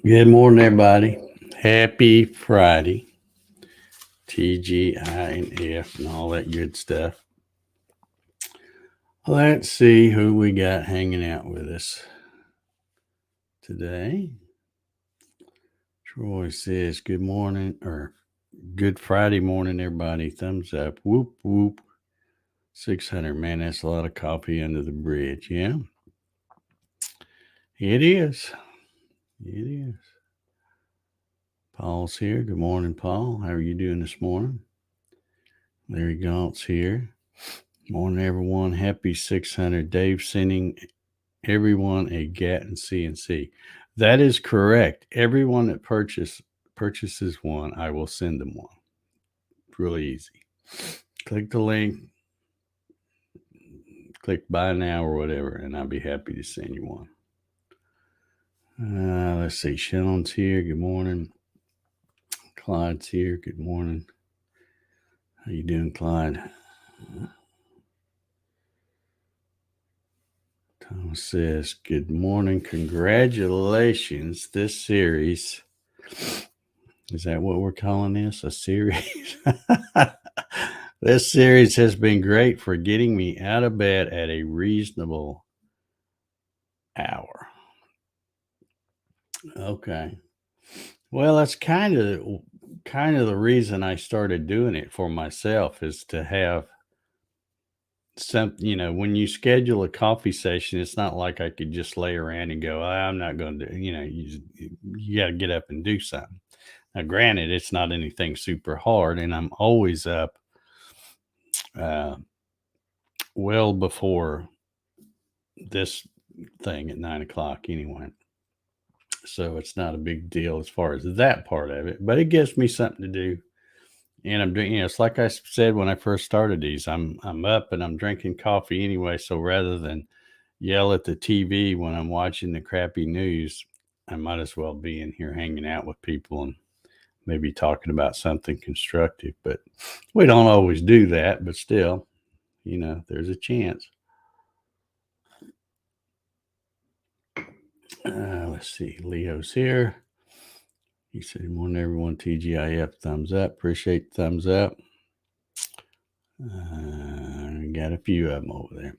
Good morning, everybody. Happy Friday. TGIF and all that good stuff. Let's see who we got hanging out with us today. Troy says, good morning, or good Friday morning, everybody. Thumbs up. Whoop, whoop. 600. Man, that's a lot of coffee under the bridge. Yeah, it is. It is. Paul's here. Good morning, Paul. How are you doing this morning? Larry Gaunt's here. Morning, everyone. Happy 600. Dave sending everyone a Gatton CNC. That is correct. Everyone that purchases one, I will send them one. Really easy. Click the link, click buy now or whatever, and I'll be happy to send you one. Let's see. Shannon's here. Good morning. Clyde's here. Good morning. How you doing, Clyde? Thomas says, good morning. Congratulations. This series, is that what we're calling this? A series? This series has been great for getting me out of bed at a reasonable hour. Okay. Well, that's kind of the reason I started doing it for myself, is to have some, when you schedule a coffee session, it's not like I could just lay around and go, I'm not going to do, you got to get up and do something. Now, granted, it's not anything super hard, and I'm always up well before this thing at 9 o'clock anyway. So it's not a big deal as far as that part of it, but it gives me something to do. And I'm doing, it's like I said when I first started these, I'm up and I'm drinking coffee anyway. So rather than yell at the TV when I'm watching the crappy news, I might as well be in here hanging out with people and maybe talking about something constructive. But we don't always do that, but still, there's a chance. Let's see. Leo's here. He said, good morning, everyone. TGIF, thumbs up. Appreciate the thumbs up. Got a few of them over there.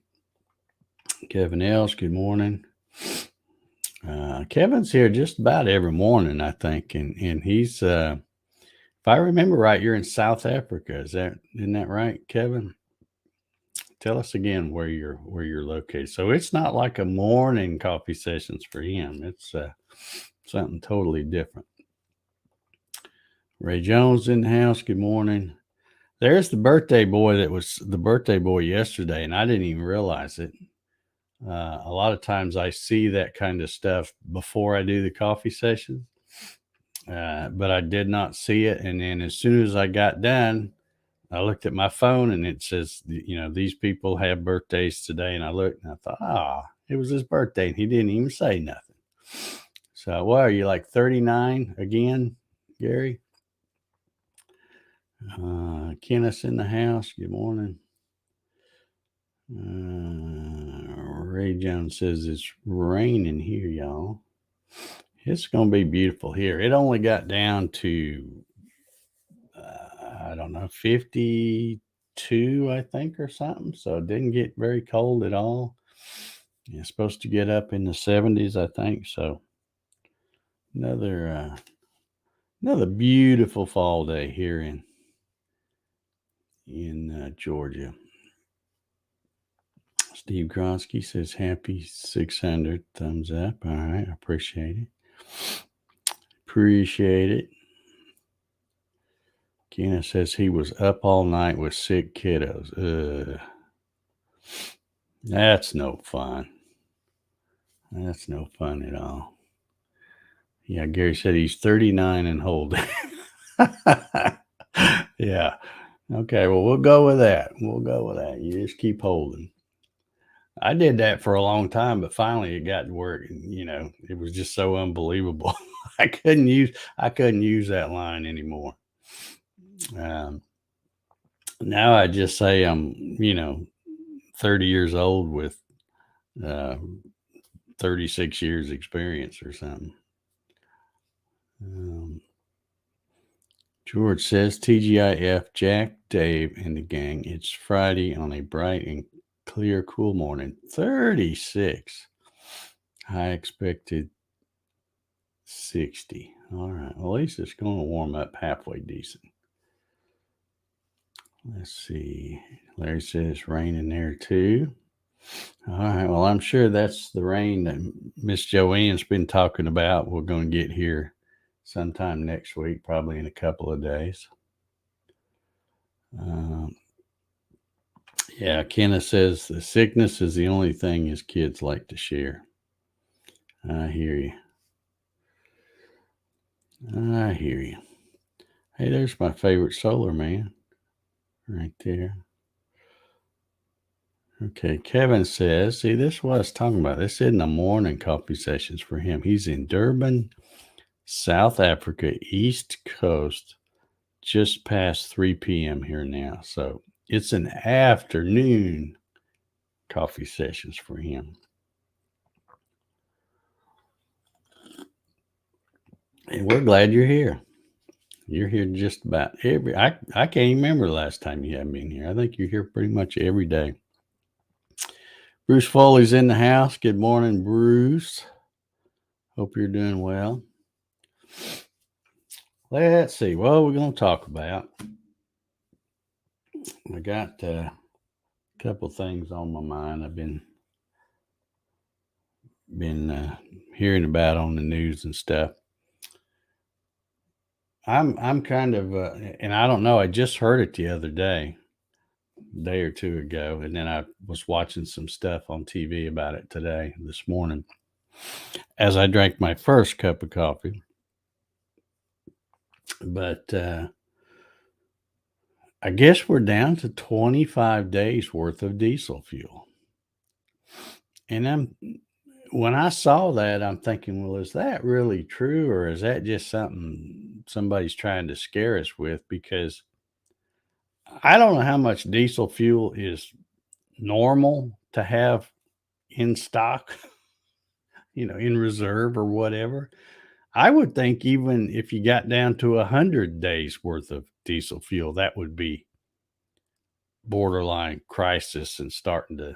Kevin Else, good morning. Kevin's here just about every morning, I think. And he's, if I remember right, you're in South Africa. Isn't that right, Kevin? Tell us again where you're located. So it's not like a morning coffee sessions for him. It's something totally different. Ray Jones in the house. Good morning. There's the birthday boy that was the birthday boy yesterday, and I didn't even realize it. A lot of times I see that kind of stuff before I do the coffee sessions, but I did not see it. And then as soon as I got done, I looked at my phone and it says, these people have birthdays today. And I looked and I thought, it was his birthday. And he didn't even say nothing. So, what are you, like 39 again, Gary? Kenneth's in the house. Good morning. Ray Jones says it's raining here, y'all. It's going to be beautiful here. It only got down to, I don't know, 52, I think, or something. So it didn't get very cold at all. It's supposed to get up in the 70s, I think. So another beautiful fall day here in Georgia. Steve Gronsky says happy 600. Thumbs up. All right. I appreciate it. Kenneth says he was up all night with sick kiddos. That's no fun. That's no fun at all. Yeah, Gary said he's 39 and holding. Yeah. Okay, well, we'll go with that. You just keep holding. I did that for a long time, but finally it got to work. It was just so unbelievable. I couldn't use that line anymore. Now I just say I'm, 30 years old with 36 years experience or something. George says, TGIF, Jack, Dave, and the gang. It's Friday on a bright and clear, cool morning. 36. High expected 60. All right. Well, at least it's going to warm up halfway decent. Let's see. Larry says rain in there too. All right. Well, I'm sure that's the rain that Miss Joanne's been talking about. We're going to get here sometime next week, probably in a couple of days. Yeah, Kenneth says the sickness is the only thing his kids like to share. I hear you. I hear you. Hey, there's my favorite solar man right there. Okay, Kevin says, see, this is what I was talking about. This isn't the morning coffee sessions for him. He's in Durban, South Africa, East Coast, just past 3 p.m. here now. So it's an afternoon coffee sessions for him. And we're glad you're here. You're here just about I can't even remember the last time you haven't been here. I think you're here pretty much every day. Bruce Foley's in the house. Good morning, Bruce. Hope you're doing well. Let's see. What we're going to talk about. I got a couple things on my mind. I've been hearing about on the news and stuff. I'm kind of and I don't know. I just heard it the other day, a day or two ago, and then I was watching some stuff on TV about it this morning, as I drank my first cup of coffee. But I guess we're down to 25 days worth of diesel fuel, and when I saw that, I'm thinking, well, is that really true, or is that just something somebody's trying to scare us with? Because I don't know how much diesel fuel is normal to have in stock, in reserve or whatever. I would think even if you got down to 100 days worth of diesel fuel, that would be borderline crisis and starting to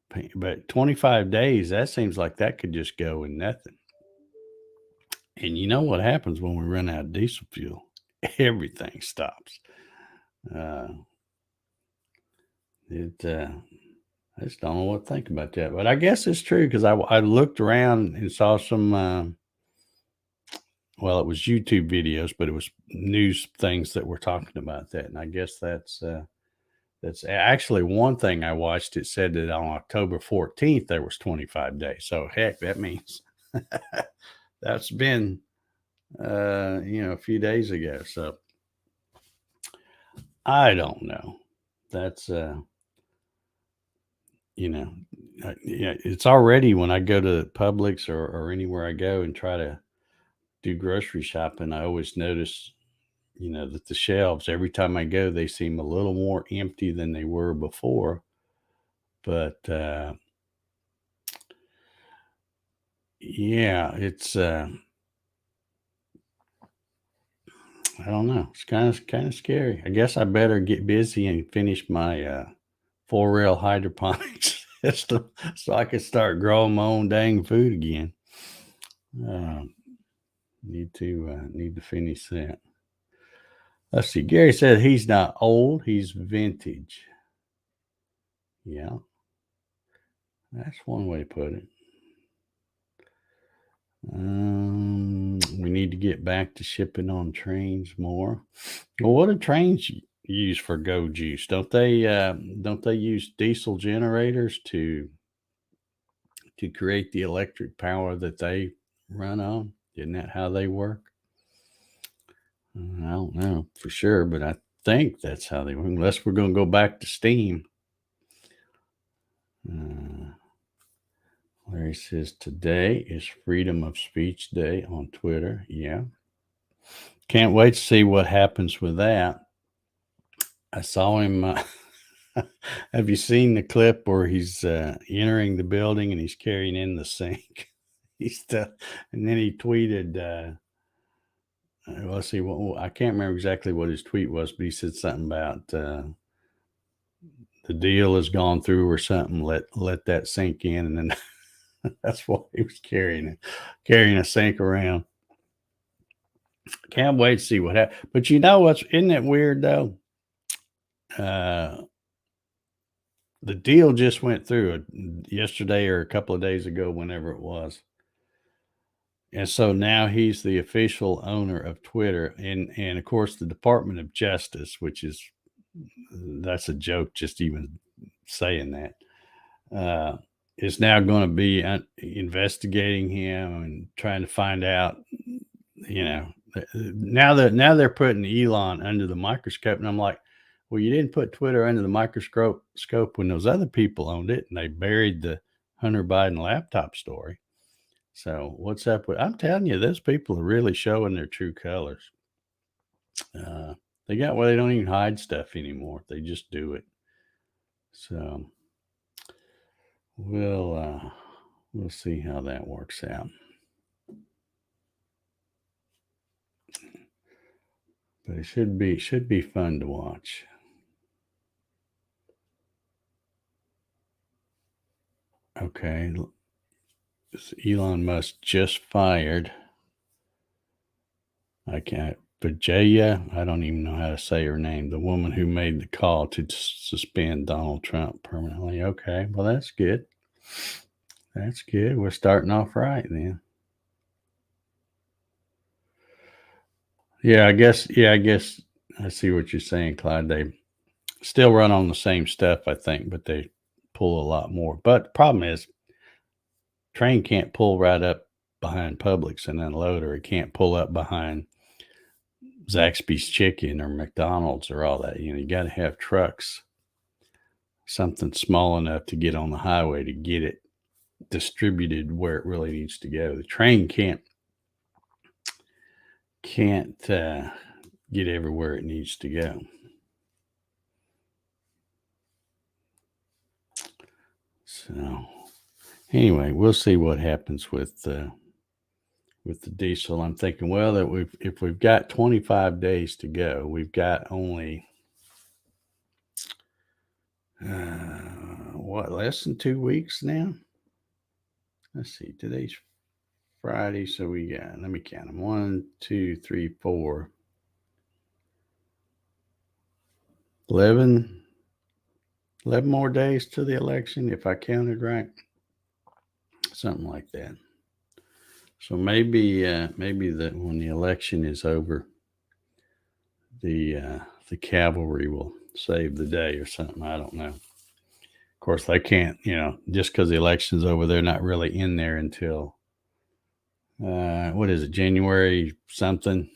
pay. But 25 days, that seems like that could just go in nothing. And you know what happens when we run out of diesel fuel? Everything stops. I just don't know what to think about that. But I guess it's true because I looked around and saw some, well, it was YouTube videos, but it was news things that were talking about that. And I guess that's actually one thing I watched. It said that on October 14th, there was 25 days. So heck, that means that's been, a few days ago. So I don't know. That's, it's already when I go to Publix or anywhere I go and try to do grocery shopping, I always notice, that the shelves, every time I go, they seem a little more empty than they were before. But yeah, it's I don't know. It's kind of scary. I guess I better get busy and finish my 4-rail hydroponics system so I can start growing my own dang food again. Need to finish that. Let's see. Gary said he's not old, he's vintage. Yeah, that's one way to put it. We need to get back to shipping on trains more. Well, what do trains use for go juice? Don't they use diesel generators to create the electric power that they run on? Isn't that how they work? I don't know for sure, but I think that's how they work, unless we're going to go back to steam. Larry says today is Freedom of Speech Day on Twitter. Yeah. Can't wait to see what happens with that. I saw him. Have you seen the clip where he's entering the building and he's carrying in the sink? And then he tweeted, let's see. I can't remember exactly what his tweet was, but he said something about the deal has gone through or something. Let that sink in, and then that's why he was carrying a sink around. Can't wait to see what happens. But you know what's isn't it weird though? Uh, the deal just went through yesterday or a couple of days ago, whenever it was. And so now he's the official owner of Twitter, and of course the Department of Justice, which is that's a joke just even saying that, uh, is now going to be investigating him and trying to find out. You know, now they're putting Elon under the microscope, and I'm like, well, you didn't put Twitter under the microscope when those other people owned it, and they buried the Hunter Biden laptop story. So what's up with? I'm telling you, those people are really showing their true colors. They got they don't even hide stuff anymore. They just do it. So we'll see how that works out. But it should be fun to watch. Okay, Elon Musk just fired. I can't. Vijaya, I don't even know how to say her name. The woman who made the call to suspend Donald Trump permanently. Okay, well that's good. That's good. We're starting off right then. Yeah, I guess. Yeah, I guess I see what you're saying, Clyde. They still run on the same stuff, I think, but they pull a lot more. But the problem is, train can't pull right up behind Publix and unload, or it can't pull up behind Zaxby's Chicken or McDonald's or all that. You got to have trucks, something small enough to get on the highway to get it distributed where it really needs to go. The train can't get everywhere it needs to go. So anyway, we'll see what happens with the diesel. I'm thinking, well, that if we've got 25 days to go, we've got only less than 2 weeks now. Let's see, today's Friday, so we got, let me count them, 1, 2, 3, 4, 11 more days to the election, if I counted right, something like that. So maybe that when the election is over, the cavalry will save the day or something. I don't know. Of course, they can't. Just because the election's over, they're not really in there until what is it, January something?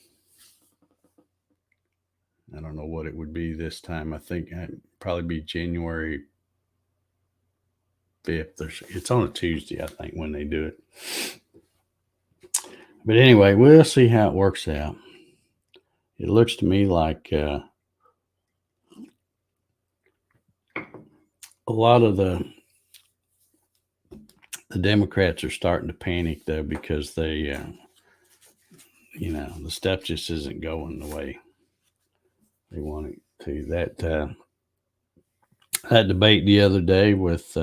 I don't know what it would be this time. I think it'd probably be January 5th. It's on a Tuesday, I think, when they do it. But anyway, we'll see how it works out. It looks to me like a lot of the Democrats are starting to panic, though, because they, the stuff just isn't going the way they want it to. That debate the other day with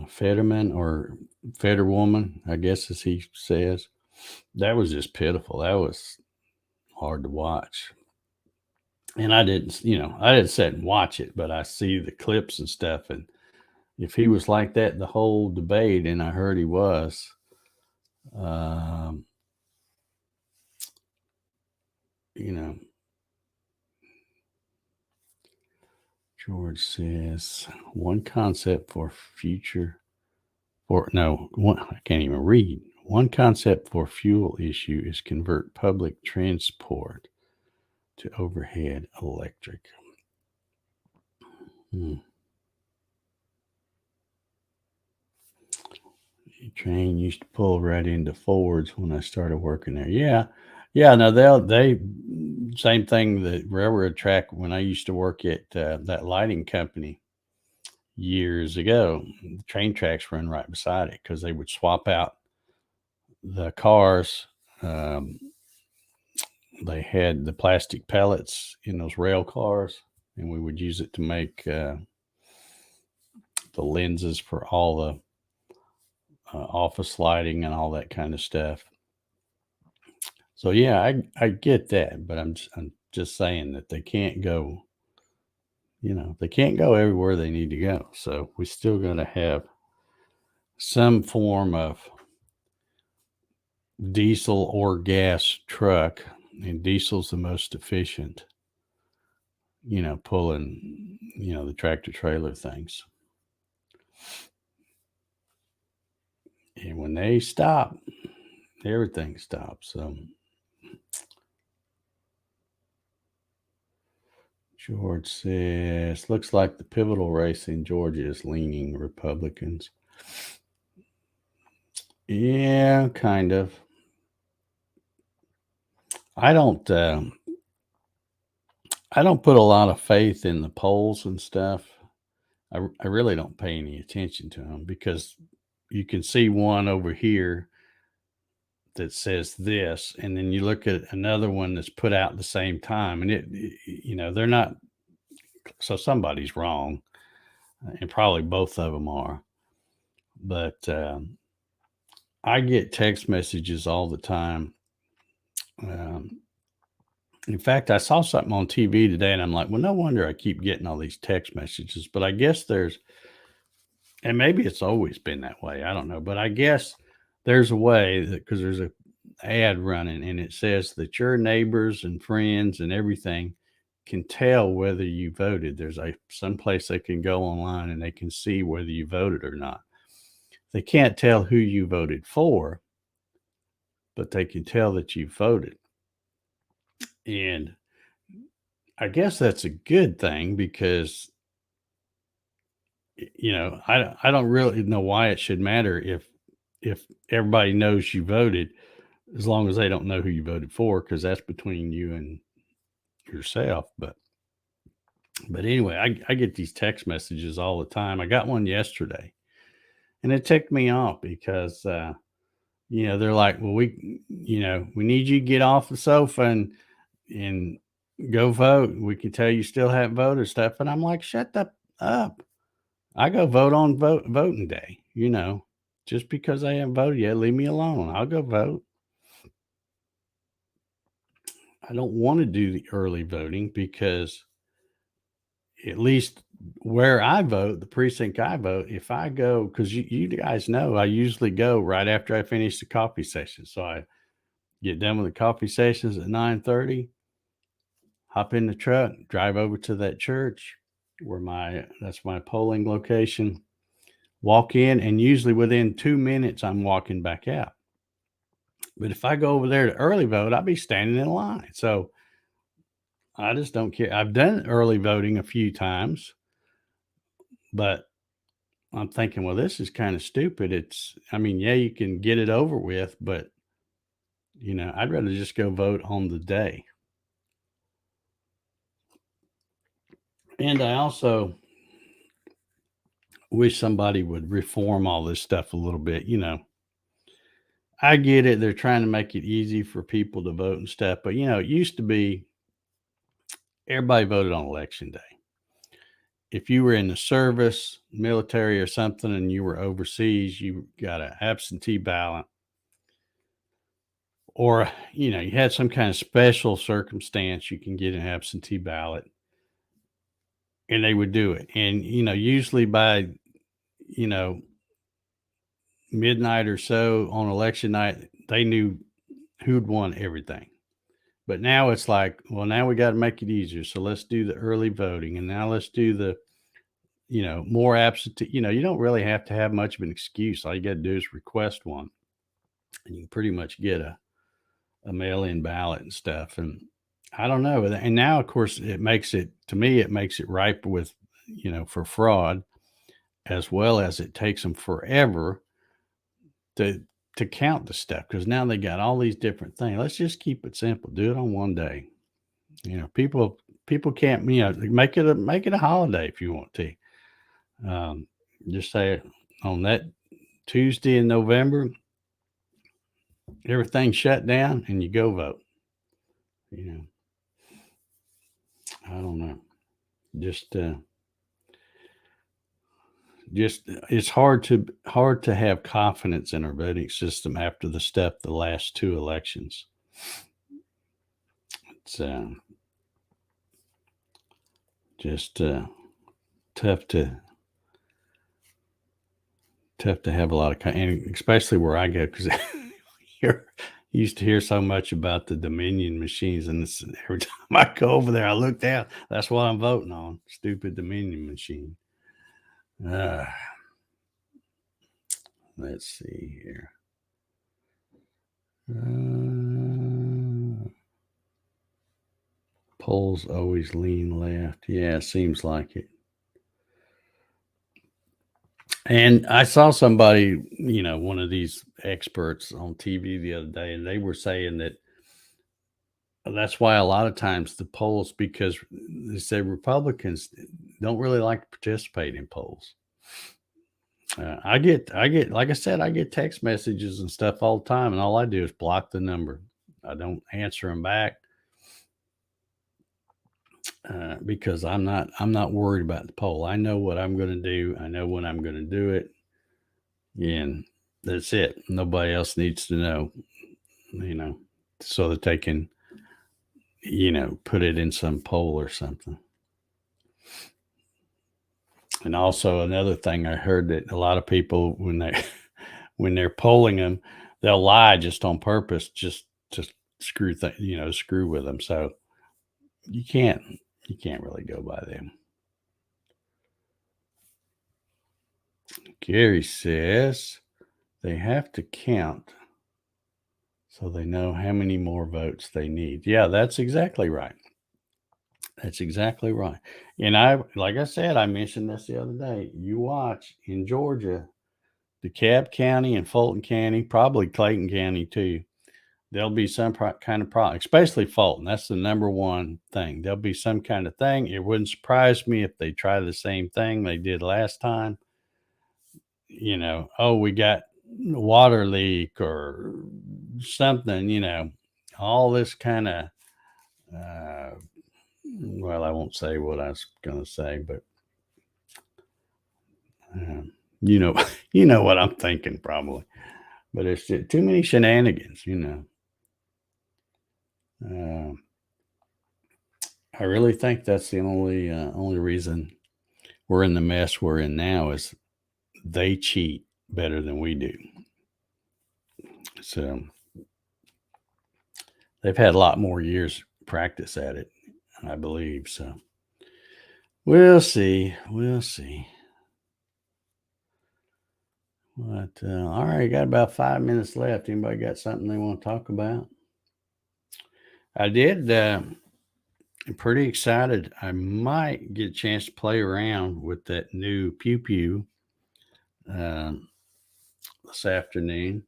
Fetterman or Fetterwoman, I guess as he says, that was just pitiful. That was hard to watch. And I didn't sit and watch it, but I see the clips and stuff. And if he was like that the whole debate, and I heard he was, George says one concept for I can't even read. One concept for fuel issue is convert public transport to overhead electric. The train used to pull right into Ford's when I started working there. Yeah. No, they same thing. The railroad track when I used to work at that lighting company years ago, the train tracks run right beside it because they would swap out the cars they had the plastic pellets in those rail cars, and we would use it to make the lenses for all the office lighting and all that kind of stuff. So yeah, I get that, but I'm just saying that they can't go, they can't go everywhere they need to go. So we still got to have some form of diesel or gas truck, and diesel's the most efficient, pulling, the tractor trailer things. And when they stop, everything stops. So George says, looks like the pivotal race in Georgia is leaning Republicans. Yeah, kind of. I don't put a lot of faith in the polls and stuff. I really don't pay any attention to them, because you can see one over here that says this, and then you look at another one that's put out at the same time, and they're not. So somebody's wrong, and probably both of them are. But I get text messages all the time. In fact, I saw something on TV today, and I'm like, well, no wonder I keep getting all these text messages. But I guess and maybe it's always been that way, I don't know. But I guess there's a way, because there's a ad running, and it says that your neighbors and friends and everything can tell whether you voted. There's some place they can go online and they can see whether you voted or not. They can't tell who you voted for, but they can tell that you voted. And I guess that's a good thing, because I don't really know why it should matter if everybody knows you voted, as long as they don't know who you voted for, because that's between you and yourself. But anyway, I get these text messages all the time. I got one yesterday, and it ticked me off, because they're like, well, we need you to get off the sofa and go vote. We can tell you still haven't voted stuff. And I'm like, shut up. I go vote on voting day. Just because I haven't voted yet, leave me alone. I'll go vote. I don't want to do the early voting, because at least where I vote, the precinct I vote, if I go, because you guys know, I usually go right after I finish the coffee session. So I get done with the coffee sessions at 9:30, hop in the truck, drive over to that church that's my polling location, walk in, and usually within 2 minutes, I'm walking back out. But if I go over there to early vote, I'll be standing in line. So I just don't care. I've done early voting a few times, but I'm thinking, well, this is kind of stupid. Yeah, you can get it over with, but I'd rather just go vote on the day. And I also wish somebody would reform all this stuff a little bit. I get it. They're trying to make it easy for people to vote and stuff, but it used to be everybody voted on election day. If you were in the service, military or something, and you were overseas, you got an absentee ballot, or, you had some kind of special circumstance, you can get an absentee ballot, and they would do it. And, usually by, midnight or so on election night, they knew who'd won everything. But now it's like, well, now we got to make it easier. So let's do the early voting. And now let's do the, more absentee. You don't really have to have much of an excuse. All you got to do is request one, and you can pretty much get a mail-in ballot and stuff. And I don't know. And now, of course, it makes it ripe with, for fraud, as well as it takes them forever to count the stuff, because now they got all these different things. Let's just keep it simple. Do it on one day. People can't, make it a holiday if you want to. Just say on that Tuesday in November, everything's shut down and you go vote. You know, I don't know. Just it's hard to have confidence in our voting system after the last two elections. It's just tough to have a lot of and especially where I go because you used to hear so much about the Dominion machines, and every time I go over there, I look down. That's what I'm voting on. Stupid Dominion machine. Uh, let's see here. Polls always lean left. Yeah, seems like it. And I saw somebody, one of these experts on TV the other day, and they were saying that that's why a lot of times the polls, because they say Republicans don't really like to participate in polls. Like I said, I get text messages and stuff all the time, and all I do is block the number. I don't answer them back because I'm not worried about the poll. I know what I'm going to do. I know when I'm going to do it, and that's it. Nobody else needs to know, so that they can, put it in some poll or something. And also another thing I heard that a lot of people when they're polling them, they'll lie just on purpose, just to screw with them. So you can't really go by them. Gary says they have to count so they know how many more votes they need. Yeah, that's exactly right. That's exactly right. And like I said, I mentioned this the other day. You watch in Georgia, DeKalb County and Fulton County, probably Clayton County too. There'll be some kind of problem, especially Fulton. That's the number one thing. There'll be some kind of thing. It wouldn't surprise me if they try the same thing they did last time. Oh, we got a water leak or something, all this kind of, well, I won't say what I was going to say, but, you know, you know what I'm thinking probably, but it's just too many shenanigans. I really think that's the only reason we're in the mess we're in now is they cheat better than we do. So they've had a lot more years practice at it, I believe. So we'll see. But all right, got about 5 minutes left. Anybody got something they want to talk about? I did. I'm pretty excited. I might get a chance to play around with that new Pew Pew this afternoon.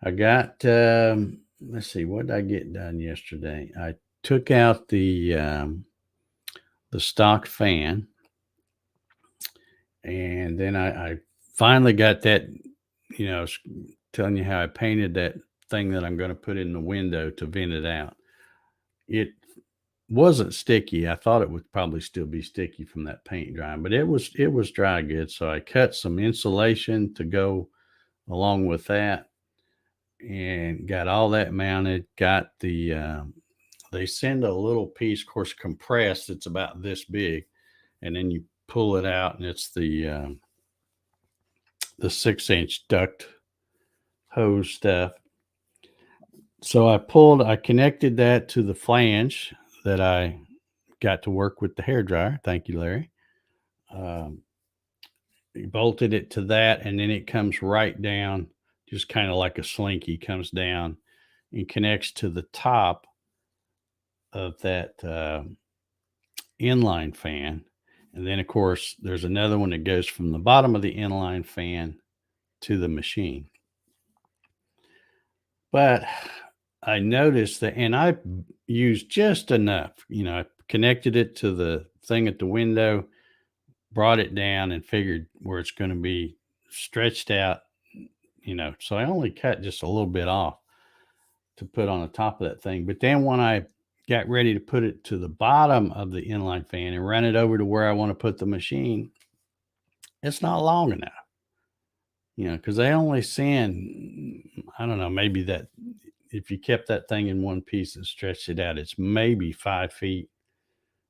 I got, let's see, what did I get done yesterday? I took out the stock fan, and then I finally got that, telling you how I painted that thing that I'm going to put in the window to vent it out. It wasn't sticky. I thought it would probably still be sticky from that paint drying, but it was dry good. So I cut some insulation to go along with that and got all that mounted. Got the they send a little piece, of course, compressed. It's about this big, and then you pull it out, and it's the 6-inch duct hose stuff. So I connected that to the flange that I got to work with the hair dryer. Thank you, Larry. Bolted it to that, and then it comes right down, just kind of like a slinky, comes down and connects to the top of that inline fan. And then, of course, there's another one that goes from the bottom of the inline fan to the machine. But I noticed that, and I used just enough, I connected it to the thing at the window, brought it down, and figured where it's going to be stretched out, so I only cut just a little bit off to put on the top of that thing. But then when I got ready to put it to the bottom of the inline fan and run it over to where I want to put the machine, it's not long enough. Because they only send, I don't know, maybe that if you kept that thing in one piece and stretched it out, it's maybe 5 feet.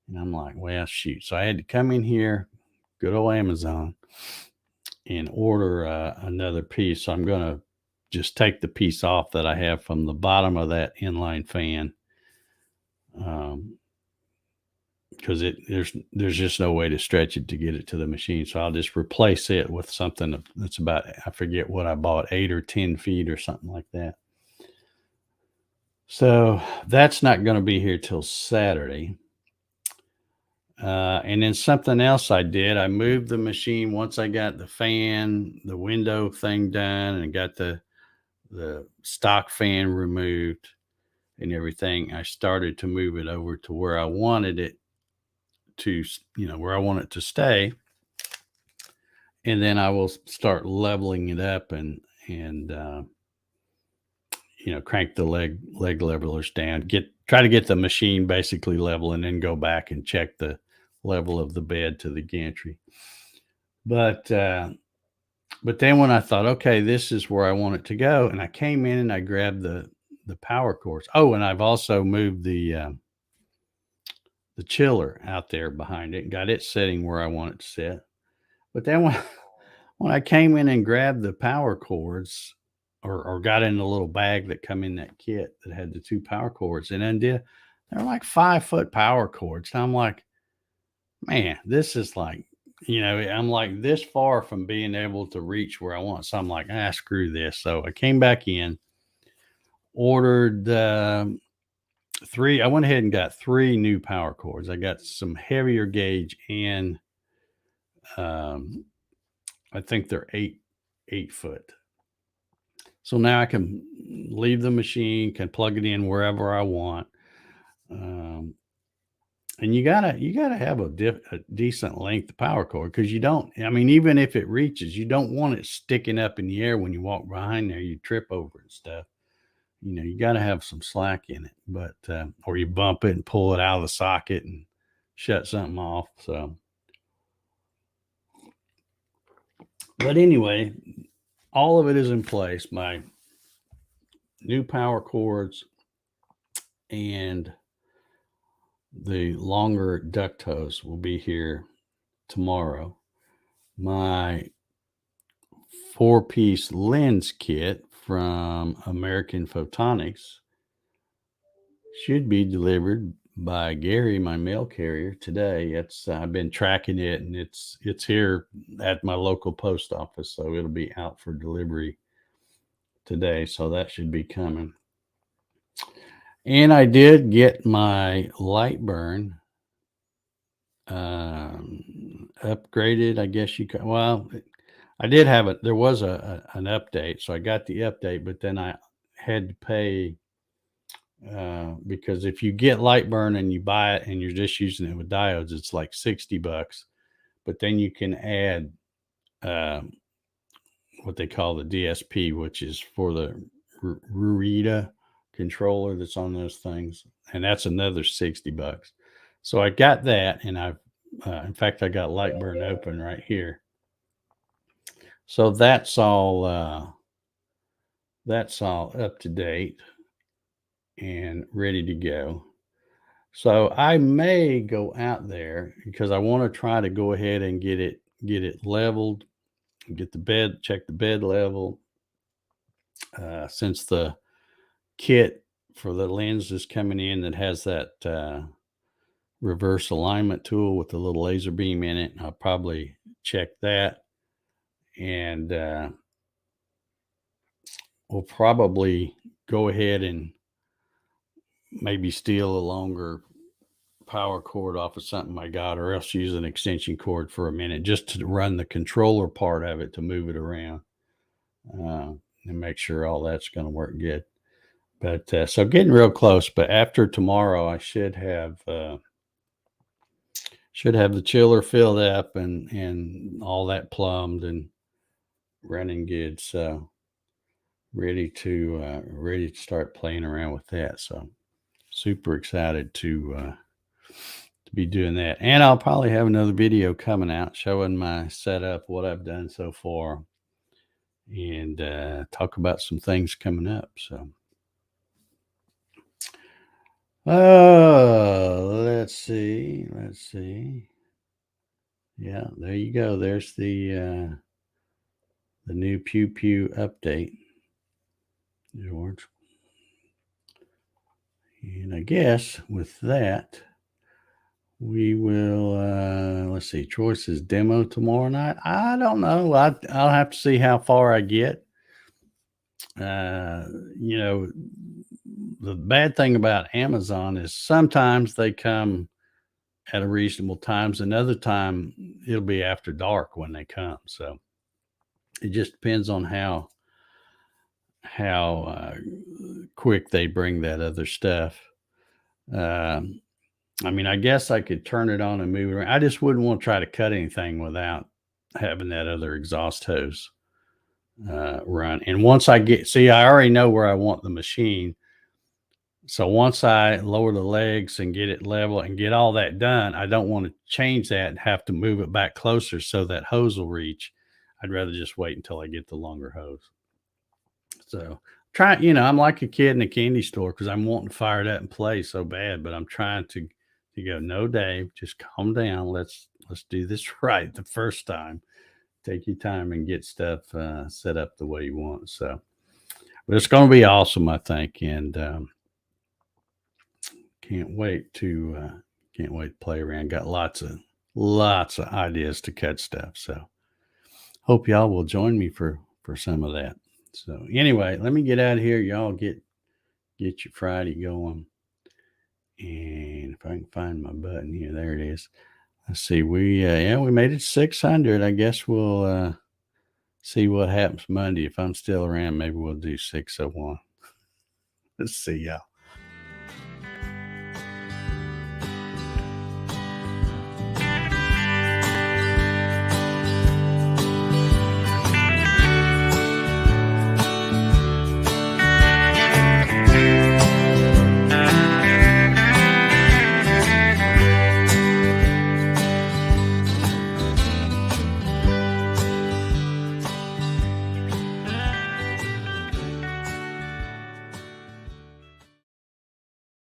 And I'm like, well, shoot. So I had to come in here, good old Amazon, and order another piece. So I'm going to just take the piece off that I have from the bottom of that inline fan. Because there's just no way to stretch it to get it to the machine. So I'll just replace it with something that's about, I forget what I bought, 8 or 10 feet or something like that. So that's not going to be here till Saturday. And then something else I did, I moved the machine once I got the fan, the window thing done, and got the stock fan removed and everything. I started to move it over to where I wanted it to, where I want it to stay. And then I will start leveling it up and crank the leg levelers down, try to get the machine basically level, and then go back and check the level of the bed to the gantry. But then when I thought, okay, this is where I want it to go, and I came in and I grabbed the power cords. Oh, and I've also moved the chiller out there behind it and got it setting where I want it to sit. But then when I came in and grabbed the power cords, or got in a little bag that come in that kit that had the 2 power cords, and undid, they're like 5-foot power cords. And I'm like, man, this is like, I'm like this far from being able to reach where I want. So I'm like, screw this. So I came back in, ordered 3. I went ahead and got 3 new power cords. I got some heavier gauge, and I think they're 8-foot. So now I can leave the machine, can plug it in wherever I want. And you gotta have a decent length power cord, because even if it reaches, you don't want it sticking up in the air when you walk behind there. You trip over and stuff. You got to have some slack in it, but or you bump it and pull it out of the socket and shut something off. So, but anyway, all of it is in place. My new power cords and the longer duct hose will be here tomorrow. My 4-piece lens kit from American Photonics should be delivered by Gary, my mail carrier, today. I've been tracking it, and it's here at my local post office, so it'll be out for delivery today. So that should be coming. And I did get my Lightburn upgraded, I guess you could. Well, I did have it. There was an update, so I got the update, but then I had to pay because if you get Lightburn and you buy it and you're just using it with diodes, it's like $60. But then you can add what they call the DSP, which is for the Rurita controller that's on those things, and that's another $60. So I got that, and in fact, I got Lightburn open right here. So that's all up to date and ready to go. So I may go out there because I want to try to go ahead and get it leveled, check the bed level. Since the kit for the lens is coming in that has that reverse alignment tool with the little laser beam in it, I'll probably check that, and we'll probably go ahead and maybe steal a longer power cord off of something I got, or else use an extension cord for a minute just to run the controller part of it to move it around, and make sure all that's going to work good. But so getting real close. But after tomorrow, I should have the chiller filled up and all that plumbed and running good. So ready to start playing around with that. So super excited to be doing that. And I'll probably have another video coming out showing my setup, what I've done so far, and talk about some things coming up. So, let's see. Yeah, there you go. There's the new Pew Pew update, George. And I guess with that, we will, let's see, Troy says demo tomorrow night. I don't know. I'll have to see how far I get. You know, the bad thing about Amazon is sometimes they come at a reasonable times. Another time it'll be after dark when they come. So it just depends on how quick they bring that other stuff. I mean, I guess I could turn it on and move it around. I just wouldn't want to try to cut anything without having that other exhaust hose run. And once I I already know where I want the machine. So once I lower the legs and get it level and get all that done, I don't want to change that and have to move it back closer so that hose will reach. I'd rather just wait until I get the longer hose. So I'm like a kid in a candy store because I'm wanting to fire it up and play so bad, but I'm trying to go, no, Dave, just calm down. Let's do this right the first time. Take your time and get stuff set up the way you want. So, but it's going to be awesome, I think, and can't wait to play around. Got lots of ideas to cut stuff. So, hope y'all will join me for some of that. So anyway, let me get out of here. Y'all get your Friday going. And if I can find my button here, there it is. Let's see. We made it 600. I guess we'll see what happens Monday. If I'm still around, maybe we'll do 601. Let's see y'all.